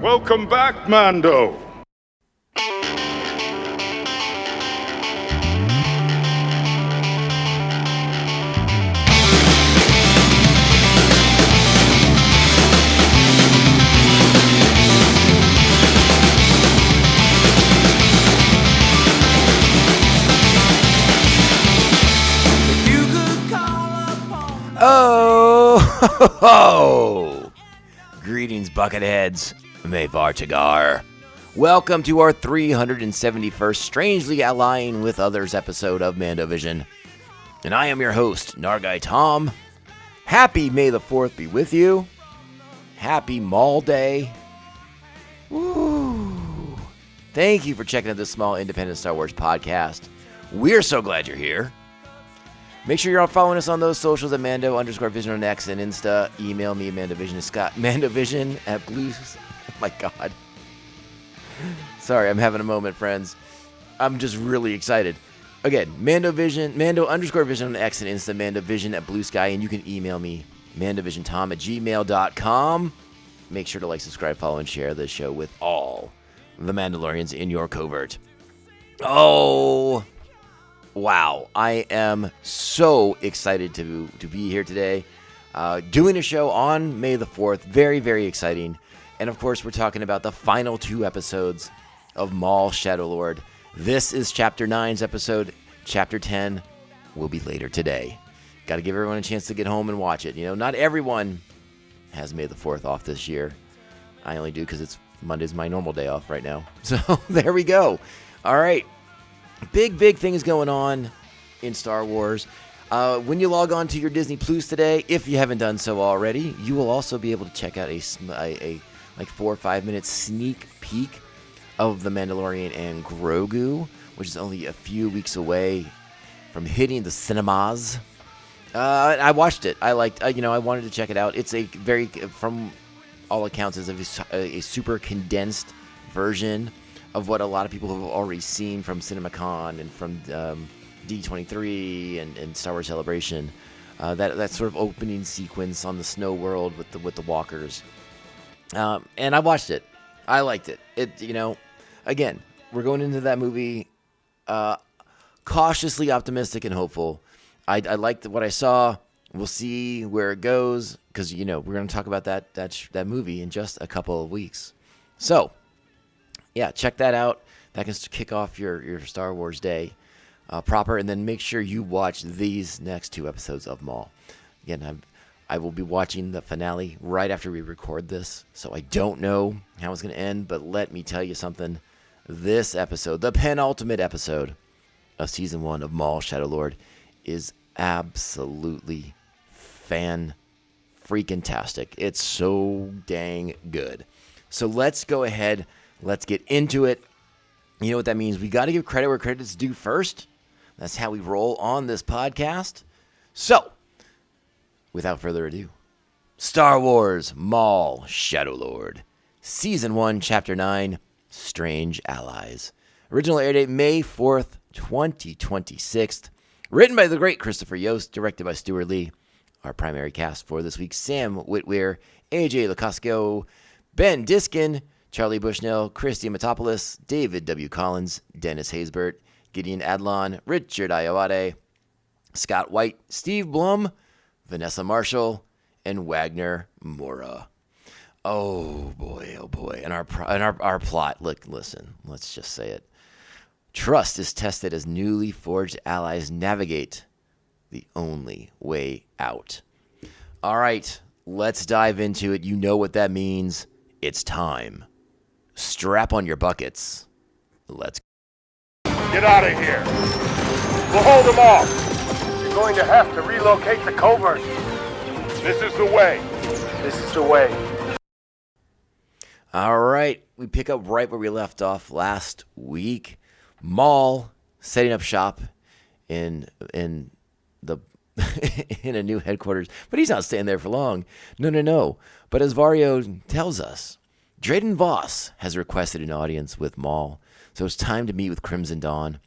Welcome back, Mando. Oh, greetings, Bucketheads. Mayvar Tagar. Welcome to our 371st Strangely Allying with Others episode of MandoVision. And I am your host, Nargai Tom. Happy May the 4th be with you. Happy Maul Day. Woo. Thank you for checking out this small independent Star Wars podcast. We're so glad you're here. Make sure you're all following us on those socials at Mando_Vision on X and Insta. Email me, MandoVision to Scott. MandoVision at Blues. Oh my God. Sorry, I'm having a moment, friends. I'm just really excited. Again, MandoVision, Mando_Vision on X and Insta, MandoVision at Blue Sky, and you can email me, MandoVisionTom@gmail.com. Make sure to like, subscribe, follow, and share this show with all the Mandalorians in your covert. Oh, wow, I am so excited to be here today, doing a show on May the 4th. Very, very exciting. And of course, we're talking about the final 2 episodes of Maul Shadow Lord. This is Chapter 9's episode. Chapter 10 will be later today. Got to give everyone a chance to get home and watch it. You know, not everyone has May the 4th off this year. I only do because Monday's my normal day off right now. So there we go. All right. Big things going on in Star Wars. When you log on to your Disney Plus today, if you haven't done so already, you will also be able to check out a like 4 or 5 minute sneak peek of The Mandalorian and Grogu, which is only a few weeks away from hitting the cinemas. I watched it. I liked. I wanted to check it out. It's a very, from all accounts, is a super condensed version of what a lot of people have already seen from CinemaCon and from D23 and Star Wars Celebration. That sort of opening sequence on the snow world with the walkers. And I watched it. I liked it. Again, we're going into that movie cautiously optimistic and hopeful. I liked what I saw. We'll see where it goes because we're going to talk about that movie in just a couple of weeks. So, yeah, check that out. That can kick off your Star Wars day proper, and then make sure you watch these next 2 episodes of Maul. Again, I will be watching the finale right after we record this, so I don't know how it's going to end, but let me tell you something. This episode, the penultimate episode of Season 1 of Maul Shadow Lord, is absolutely fan-freaking-tastic. It's so dang good. So let's go ahead. Let's get into it. You know what that means? We got to give credit where credit's due first. That's how we roll on this podcast. So, without further ado, Star Wars Maul Shadow Lord, Season 1, Chapter 9, Strange Allies. Original air date May 4th, 2026. Written by the great Christopher Yost, directed by Stuart Lee. Our primary cast for this week: Sam Witwer, AJ Lacascio, Ben Diskin, Charlie Bushnell, Christy Metopoulos, David W. Collins, Dennis Haysbert, Gideon Adlon, Richard Ayoade, Scott White, Steve Blum, Vanessa Marshall, and Wagner Mora. Oh boy. And our plot, listen, let's just say it. Trust is tested as newly forged allies navigate the only way out. All right, let's dive into it. You know what that means. It's time. Strap on your buckets. Let's go. Get out of here. We'll hold them off. You're going to have to relocate the covert. This is the way. This is the way. All right, we pick up right where we left off last week. Maul setting up shop in the in a new headquarters, but he's not staying there for long. No. But as Vario tells us, Drayden Voss has requested an audience with Maul, so it's time to meet with Crimson Dawn.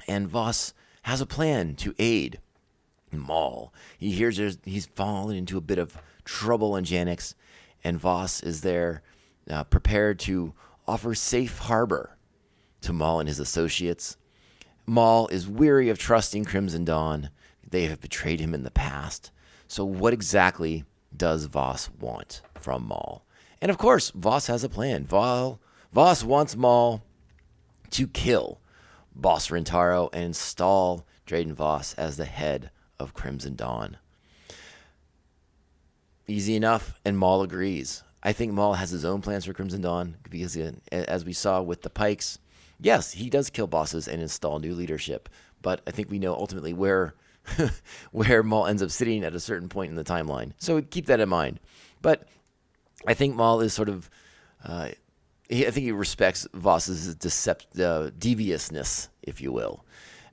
And Voss has a plan to aid Maul. He hears he's fallen into a bit of trouble on Janix, and Voss is there prepared to offer safe harbor to Maul and his associates. Maul is weary of trusting Crimson Dawn. They have betrayed him in the past. So what exactly does Voss want from Maul? And of course, Voss has a plan. Voss wants Maul to kill Boss Rintaro and install Drayden Voss as the head of Crimson Dawn. Easy enough, and Maul agrees. I think Maul has his own plans for Crimson Dawn because, as we saw with the Pikes, yes, he does kill bosses and install new leadership. But I think we know ultimately where Maul ends up sitting at a certain point in the timeline. So keep that in mind. But I think Maul is sort of, I think he respects Voss's deviousness, if you will,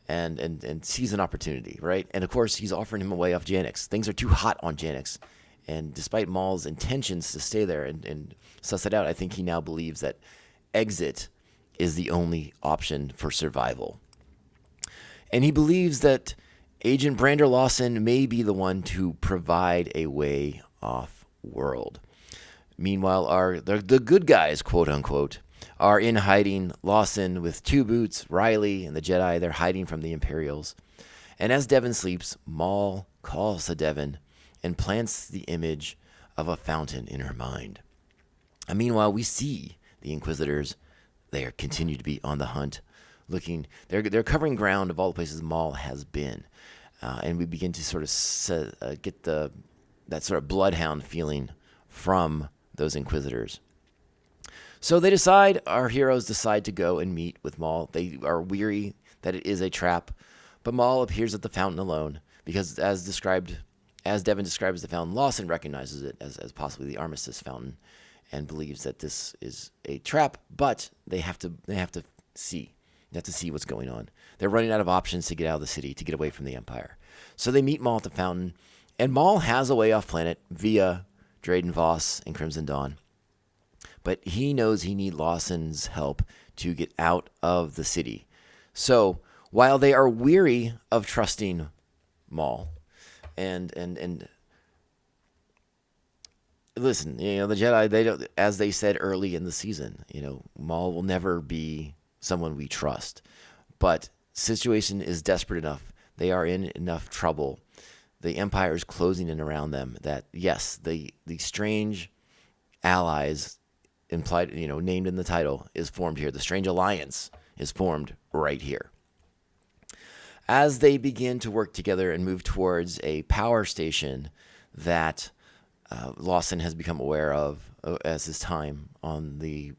and sees an opportunity, right? And of course, he's offering him a way off Janix. Things are too hot on Janix. And despite Maul's intentions to stay there and suss it out, I think he now believes that exit is the only option for survival. And he believes that Agent Brander Lawson may be the one to provide a way off-world. Meanwhile, the good guys, quote-unquote, are in hiding. Lawson with Two Boots, Riley, and the Jedi, they're hiding from the Imperials. And as Devon sleeps, Maul calls to Devon and plants the image of a fountain in her mind. And meanwhile, we see the Inquisitors. They continue to be on the hunt, looking. They're covering ground of all the places Maul has been, and we begin to sort of get that sort of bloodhound feeling from those Inquisitors. So our heroes decide to go and meet with Maul. They are weary that it is a trap, but Maul appears at the fountain alone because, as Devon describes the fountain, Lawson recognizes it as possibly the Armistice Fountain and believes that this is a trap, but they have to see. They have to see what's going on. They're running out of options to get out of the city, to get away from the Empire. So they meet Maul at the fountain, and Maul has a way off planet via Drayden Voss and Crimson Dawn. But he knows he needs Lawson's help to get out of the city. So while they are weary of trusting Maul, and listen, the Jedi, they don't, as they said early in the season, Maul will never be someone we trust. But situation is desperate enough. They are in enough trouble. The Empire is closing in around them that, yes, the strange allies implied, named in the title, is formed here. The strange alliance is formed right here. As they begin to work together and move towards a power station that Lawson has become aware of as his time on the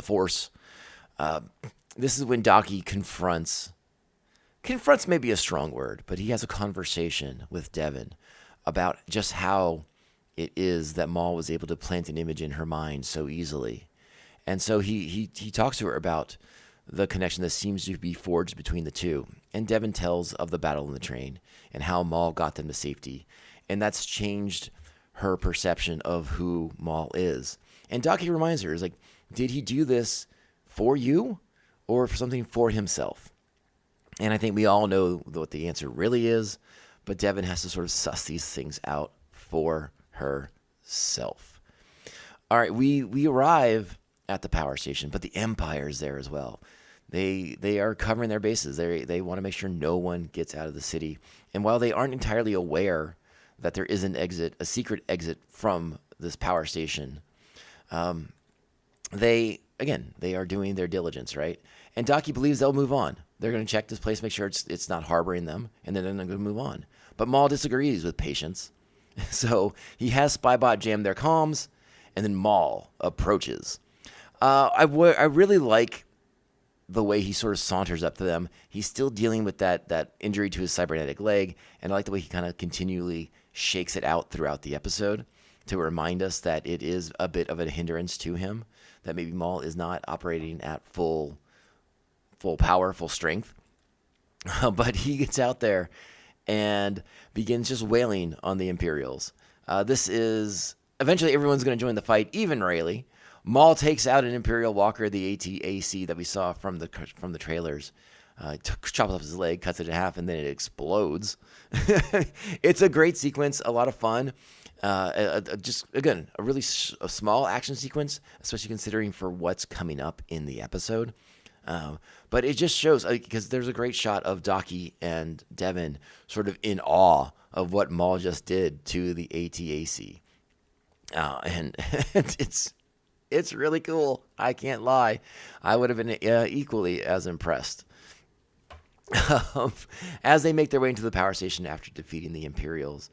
Force, this is when Daki confronts may be a strong word, but he has a conversation with Devon about just how it is that Maul was able to plant an image in her mind so easily. And so he talks to her about the connection that seems to be forged between the two. And Devon tells of the battle in the train and how Maul got them to safety. And that's changed her perception of who Maul is. And Daki reminds her, did he do this for you or for something for himself? And I think we all know what the answer really is, but Devon has to sort of suss these things out for herself. All right, we arrive at the power station, but the Empire is there as well. They are covering their bases. They want to make sure no one gets out of the city. And while they aren't entirely aware that there is a secret exit from this power station, they are doing their diligence, right? And Daki believes they'll move on. They're going to check this place, make sure it's not harboring them, and then they're going to move on. But Maul disagrees with patience. So he has Spybot jam their comms, and then Maul approaches. I really like the way he sort of saunters up to them. He's still dealing with that injury to his cybernetic leg, and I like the way he kind of continually shakes it out throughout the episode to remind us that it is a bit of a hindrance to him, that maybe Maul is not operating at full power, full strength. But he gets out there and begins just wailing on the Imperials. This is... Eventually, everyone's going to join the fight, even Rayleigh. Maul takes out an Imperial walker, the AT-AC that we saw from the trailers. Chops off his leg, cuts it in half, and then it explodes. It's a great sequence, a lot of fun. Just again, a really a small action sequence, especially considering for what's coming up in the episode. But it just shows, because there's a great shot of Daki and Devin sort of in awe of what Maul just did to the ATAC. And it's really cool. I can't lie. I would have been equally as impressed. As they make their way into the power station after defeating the Imperials,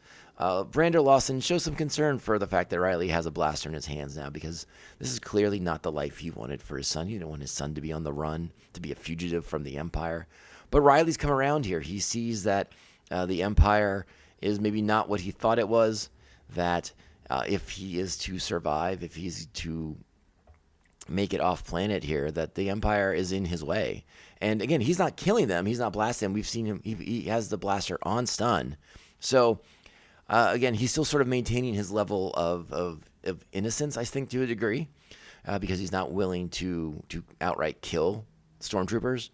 Brander Lawson shows some concern for the fact that Riley has a blaster in his hands now, because this is clearly not the life he wanted for his son. He didn't want his son to be on the run, to be a fugitive from the Empire. But Riley's come around here. He sees that the Empire is maybe not what he thought it was, that if he is to survive, if he's to make it off planet here, that the Empire is in his way. And again, he's not killing them. He's not blasting them. We've seen him. He has the blaster on stun. So again, he's still sort of maintaining his level of innocence, I think, to a degree, because he's not willing to outright kill stormtroopers.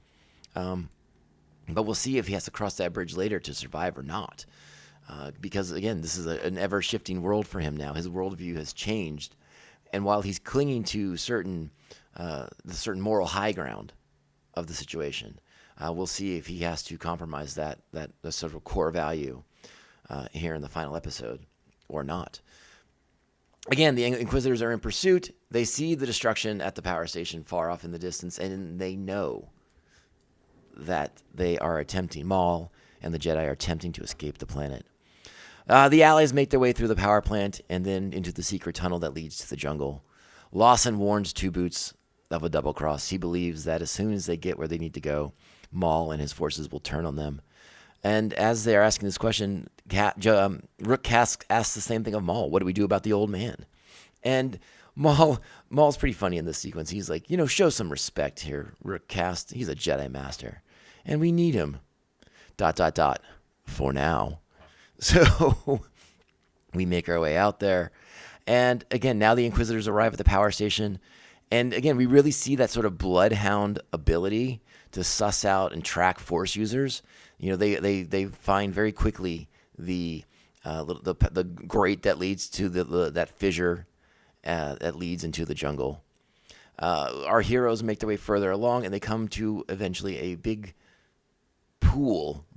But we'll see if he has to cross that bridge later to survive or not. Because again, this is an ever-shifting world for him now. His worldview has changed. And while he's clinging to the certain moral high ground of the situation, we'll see if he has to compromise that sort of core value here in the final episode or not. Again, the Inquisitors are in pursuit. They see the destruction at the power station far off in the distance, and they know that they are attempting, Maul and the Jedi are attempting to escape the planet. The allies make their way through the power plant and then into the secret tunnel that leads to the jungle. Lawson warns Two Boots of a double cross. He believes that as soon as they get where they need to go, Maul and his forces will turn on them. And as they are asking this question, Rook asks the same thing of Maul. What do we do about the old man? And Maul's pretty funny in this sequence. He's like, show some respect here, Rook Cast. He's a Jedi Master. And we need him. ... For now. So we make our way out there. And again, now the Inquisitors arrive at the power station. And again, we really see that sort of bloodhound ability to suss out and track Force users. They find very quickly the grate that leads to that fissure that leads into the jungle. Our heroes make their way further along, and they come to eventually a big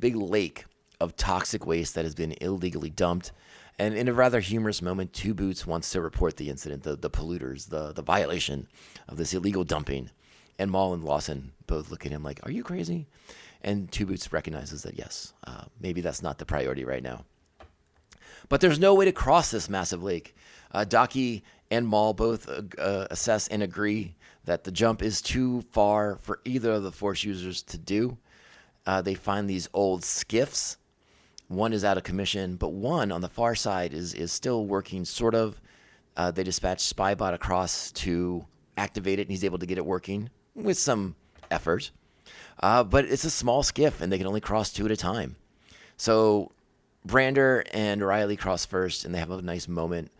lake of toxic waste that has been illegally dumped. And in a rather humorous moment, Two Boots wants to report the incident, the polluters, the violation of this illegal dumping. And Maul and Lawson both look at him like, are you crazy? And Two Boots recognizes that, yes, maybe that's not the priority right now. But there's no way to cross this massive lake. Daki and Maul both assess and agree that the jump is too far for either of the Force users to do. They find these old skiffs. One is out of commission, but one on the far side is still working, sort of. They dispatch Spybot across to activate it, and he's able to get it working with some effort. But it's a small skiff, and they can only cross two at a time. So Brander and Riley cross first, and they have a nice moment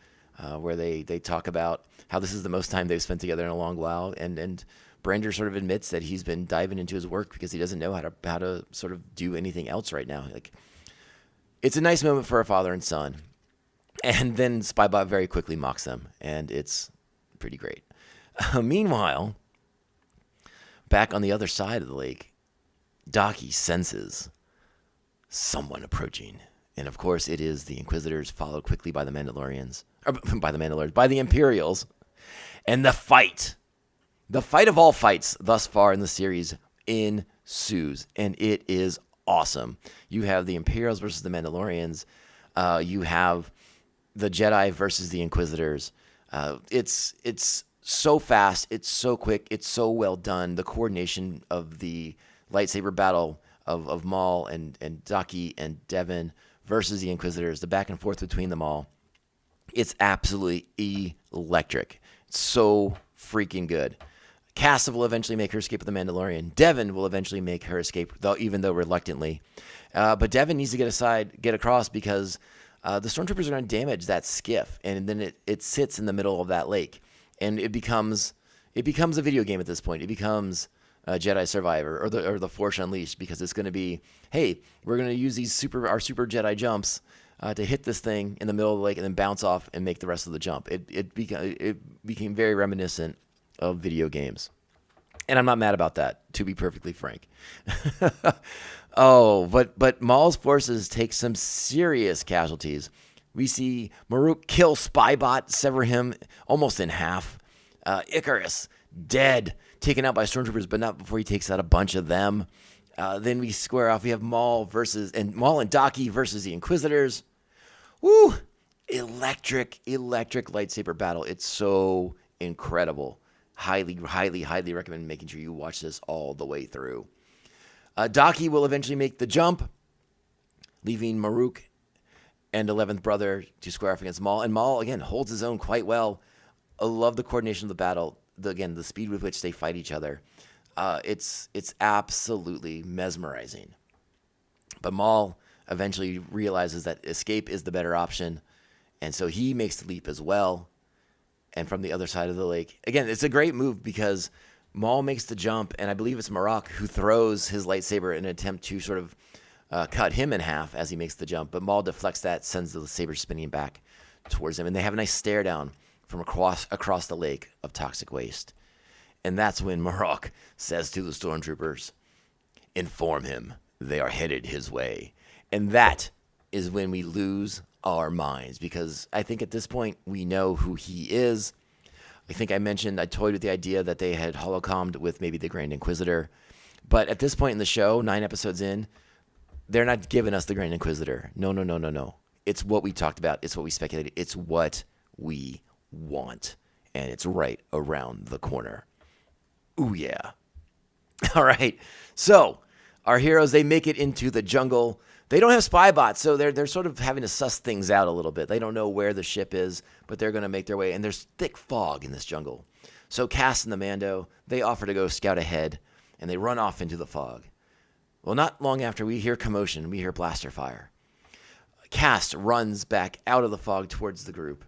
where they talk about how this is the most time they've spent together in a long while, and Brander sort of admits that he's been diving into his work because he doesn't know how to sort of do anything else right now. Like, it's a nice moment for a father and son. And then Spybot very quickly mocks them, and it's pretty great. Meanwhile, back on the other side of the lake, Daki senses someone approaching. And of course, it is the Inquisitors, followed quickly by the Mandalorians. Or by the Imperials. And the fight of all fights thus far in the series ensues. And it is awesome. You have the Imperials versus the Mandalorians. You have the Jedi versus the Inquisitors. It's so fast. It's so quick. It's so well done. The coordination of the lightsaber battle of Maul and Daki and Devin versus the Inquisitors, the back and forth between them all. It's absolutely electric. It's so freaking good. Casta will eventually make her escape with the Mandalorian. Devin will eventually make her escape, even though reluctantly. But Devin needs to get across because the stormtroopers are going to damage that skiff, and then it sits in the middle of that lake, and it becomes a video game at this point. It becomes Jedi Survivor or the Force Unleashed, because it's going to be, hey, we're going to use our super Jedi jumps to hit this thing in the middle of the lake and then bounce off and make the rest of the jump. It became very reminiscent of video games. And I'm not mad about that, to be perfectly frank. But Maul's forces take some serious casualties. We see Maruk kill Spybot, sever him almost in half. Icarus, dead, taken out by stormtroopers, but not before he takes out a bunch of them. Then we square off. We have Maul and Daki versus the Inquisitors. Woo! Electric lightsaber battle. It's so incredible. Highly recommend making sure you watch this all the way through. Daki will eventually make the jump, leaving Maruk and 11th Brother to square off against Maul. And Maul, again, holds his own quite well. I love the coordination of the battle. The speed with which they fight each other. It's absolutely mesmerizing. But Maul eventually realizes that escape is the better option. And so he makes the leap as well. And from the other side of the lake. Again, it's a great move because Maul makes the jump. And I believe it's Marok who throws his lightsaber in an attempt to sort of cut him in half as he makes the jump. But Maul deflects that, sends the saber spinning back towards him. And they have a nice stare down from across the lake of toxic waste. And that's when Marok says to the stormtroopers, inform him they are headed his way. And that is when we lose our minds, because I think at this point we know who he is. I think I toyed with the idea that they had holocommed with maybe the Grand Inquisitor. But at this point in the show, 9 episodes in, they're not giving us the Grand Inquisitor. No. It's what we talked about. It's what we speculated. It's what we want. And it's right around the corner. Ooh, yeah. All right. So our heroes, they make it into the jungle. They don't have spy bots, so they're sort of having to suss things out a little bit. They don't know where the ship is, but they're going to make their way. And there's thick fog in this jungle. So Cass and the Mando, they offer to go scout ahead, and they run off into the fog. Well, not long after, we hear commotion. We hear blaster fire. Cass runs back out of the fog towards the group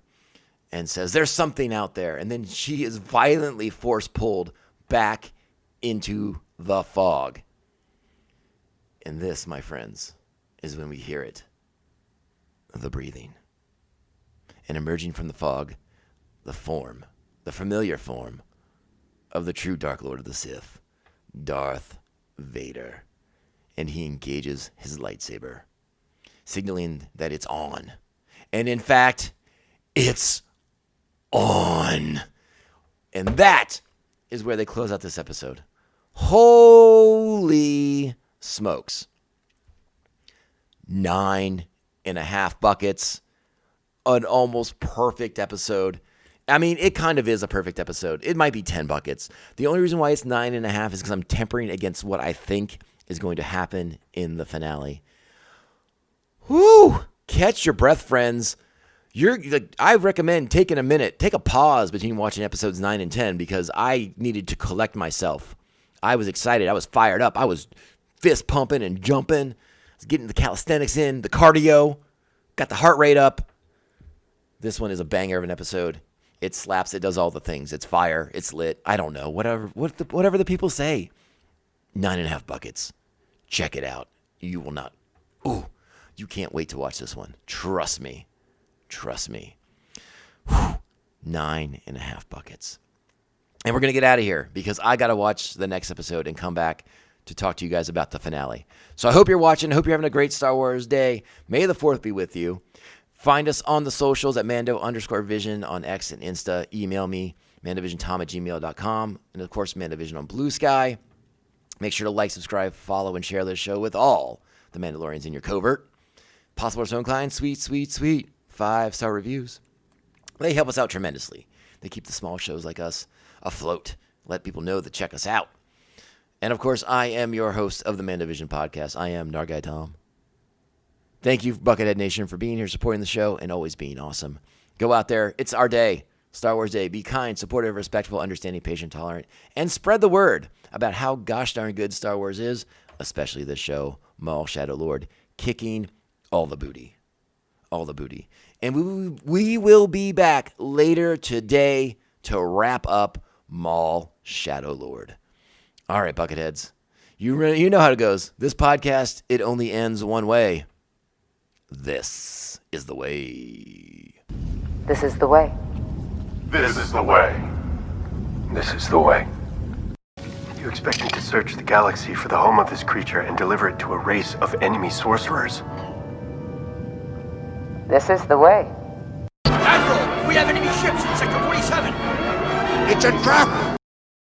and says, there's something out there. And then she is violently force-pulled back into the fog. And this, my friends, is when we hear it. The breathing. And emerging from the fog, the familiar form of the true Dark Lord of the Sith, Darth Vader. And he engages his lightsaber, signaling that it's on. And in fact, it's on. And that is where they close out this episode. Holy smokes. 9.5 buckets. An almost perfect episode. I mean, it kind of is a perfect episode. It might be 10 buckets. The only reason why it's 9.5 is because I'm tempering against what I think is going to happen in the finale. Whoo! Catch your breath, friends. I recommend taking a minute, take a pause between watching episodes 9 and 10 because I needed to collect myself. I was excited. I was fired up. I was fist pumping and jumping. I was getting the calisthenics in, the cardio, got the heart rate up. This one is a banger of an episode. It slaps. It does all the things. It's fire. It's lit. I don't know. Whatever the people say. 9.5 buckets. Check it out. You will not. Ooh, you can't wait to watch this one. Trust me. Whew. 9.5 buckets. And we're going to get out of here because I got to watch the next episode and come back to talk to you guys about the finale. So I hope you're watching. I hope you're having a great Star Wars day. May the 4th be with you. Find us on the socials at Mando_Vision on X and Insta. Email me, MandoVisionTom@gmail.com. And, of course, MandoVision on Blue Sky. Make sure to like, subscribe, follow, and share this show with all the Mandalorians in your covert. Possible Stone Klein, sweet 5-star reviews. They help us out tremendously. They keep the small shows like us afloat. Let people know to check us out. And, of course, I am your host of the MandoVision podcast. I am Nargai Tom. Thank you, Buckethead Nation, for being here, supporting the show, and always being awesome. Go out there. It's our day. Star Wars Day. Be kind, supportive, respectful, understanding, patient, tolerant, and spread the word about how gosh darn good Star Wars is, especially this show, Maul, Shadow Lord, kicking all the booty. All the booty. And we will be back later today to wrap up Maul, Shadow Lord. All right, Bucketheads. You know how it goes. This podcast, it only ends one way. This is the way. This is the way. This is the way. This is the way. You expect me to search the galaxy for the home of this creature and deliver it to a race of enemy sorcerers? This is the way. Admiral, we have enemy ships in Sector 47. It's a trap!